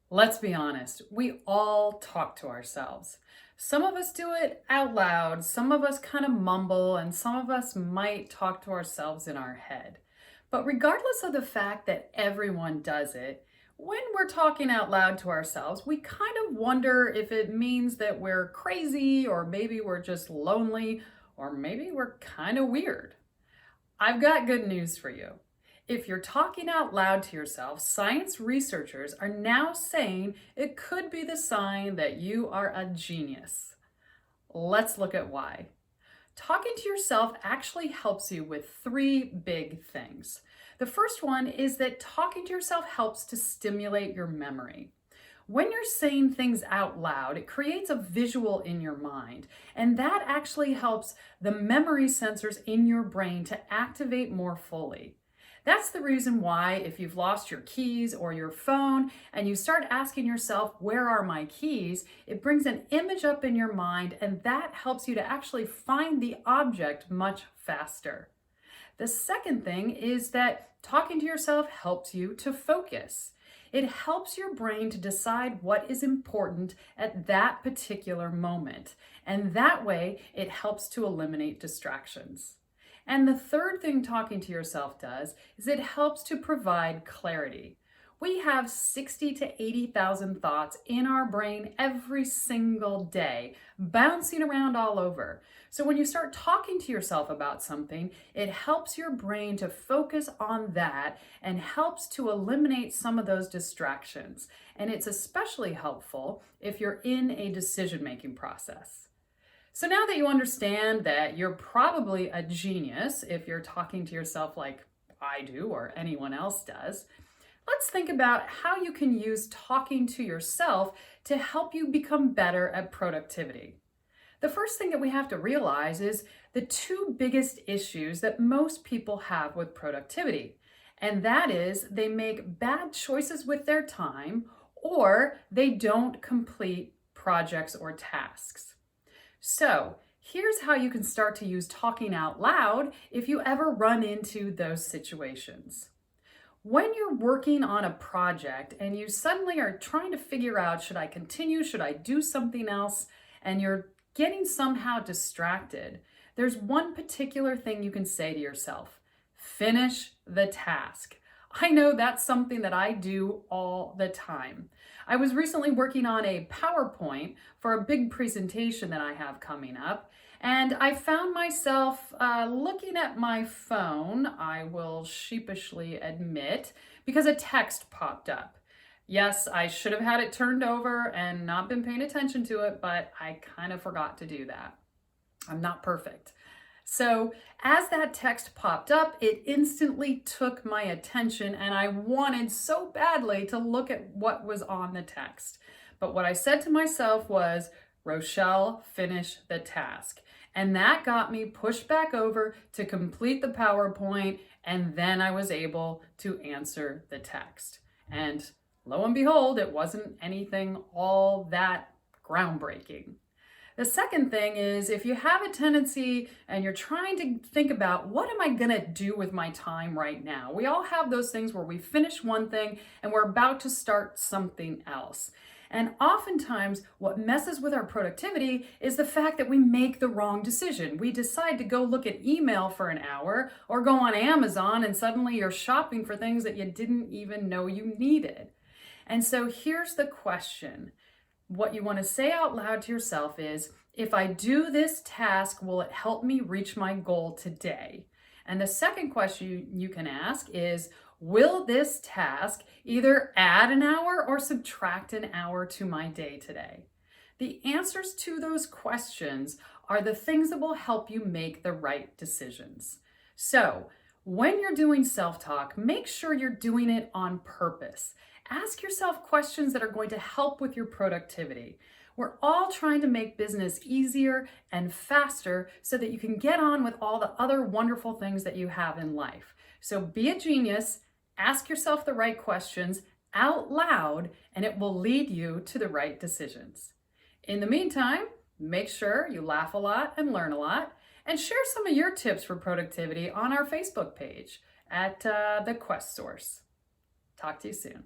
Let's be honest, we all talk to ourselves. Some of us do it out loud, some of us kind of mumble, and some of us might talk to ourselves in our head. But regardless of the fact that everyone does it, when we're talking out loud to ourselves, we kind of wonder if it means that we're crazy, or maybe we're just lonely, or maybe we're kind of weird. I've got good news for you. If you're talking out loud to yourself, science researchers are now saying it could be the sign that you are a genius. Let's look at why. Talking to yourself actually helps you with three big things. The first one is that talking to yourself helps to stimulate your memory. When you're saying things out loud, it creates a visual in your mind, and that actually helps the memory sensors in your brain to activate more fully. That's the reason why, if you've lost your keys or your phone and you start asking yourself, "Where are my keys?" it brings an image up in your mind, and that helps you to actually find the object much faster. The second thing is that talking to yourself helps you to focus. It helps your brain to decide what is important at that particular moment. And that way, it helps to eliminate distractions. And the third thing talking to yourself does is it helps to provide clarity. We have 60 to 80,000 thoughts in our brain every single day, bouncing around all over. So when you start talking to yourself about something, it helps your brain to focus on that and helps to eliminate some of those distractions. And it's especially helpful if you're in a decision-making process. So now that you understand that you're probably a genius if you're talking to yourself like I do or anyone else does, let's think about how you can use talking to yourself to help you become better at productivity. The first thing that we have to realize is the two biggest issues that most people have with productivity, and that is they make bad choices with their time or they don't complete projects or tasks. So, here's how you can start to use talking out loud if you ever run into those situations. When you're working on a project and you suddenly are trying to figure out, should I continue, should I do something else, and you're getting somehow distracted, there's one particular thing you can say to yourself: finish the task. I know that's something that I do all the time. I was recently working on a PowerPoint for a big presentation that I have coming up, and I found myself looking at my phone, I will sheepishly admit, because a text popped up. Yes, I should have had it turned over and not been paying attention to it, but I kind of forgot to do that. I'm not perfect. So as that text popped up, it instantly took my attention, and I wanted so badly to look at what was on the text. But what I said to myself was, "Rochelle, finish the task." And that got me pushed back over to complete the PowerPoint, and then I was able to answer the text. And lo and behold, it wasn't anything all that groundbreaking. The second thing is, if you have a tendency and you're trying to think about, what am I going to do with my time right now? We all have those things where we finish one thing and we're about to start something else. And oftentimes what messes with our productivity is the fact that we make the wrong decision. We decide to go look at email for an hour or go on Amazon, and suddenly you're shopping for things that you didn't even know you needed. And so here's the question. What you want to say out loud to yourself is, if I do this task, will it help me reach my goal today? And the second question you can ask is, will this task either add an hour or subtract an hour to my day today? The answers to those questions are the things that will help you make the right decisions. So, when you're doing self-talk, make sure you're doing it on purpose. Ask yourself questions that are going to help with your productivity. We're all trying to make business easier and faster so that you can get on with all the other wonderful things that you have in life. So be a genius, ask yourself the right questions out loud, and it will lead you to the right decisions. In the meantime, make sure you laugh a lot and learn a lot, and share some of your tips for productivity on our Facebook page at The Quest Source. Talk to you soon.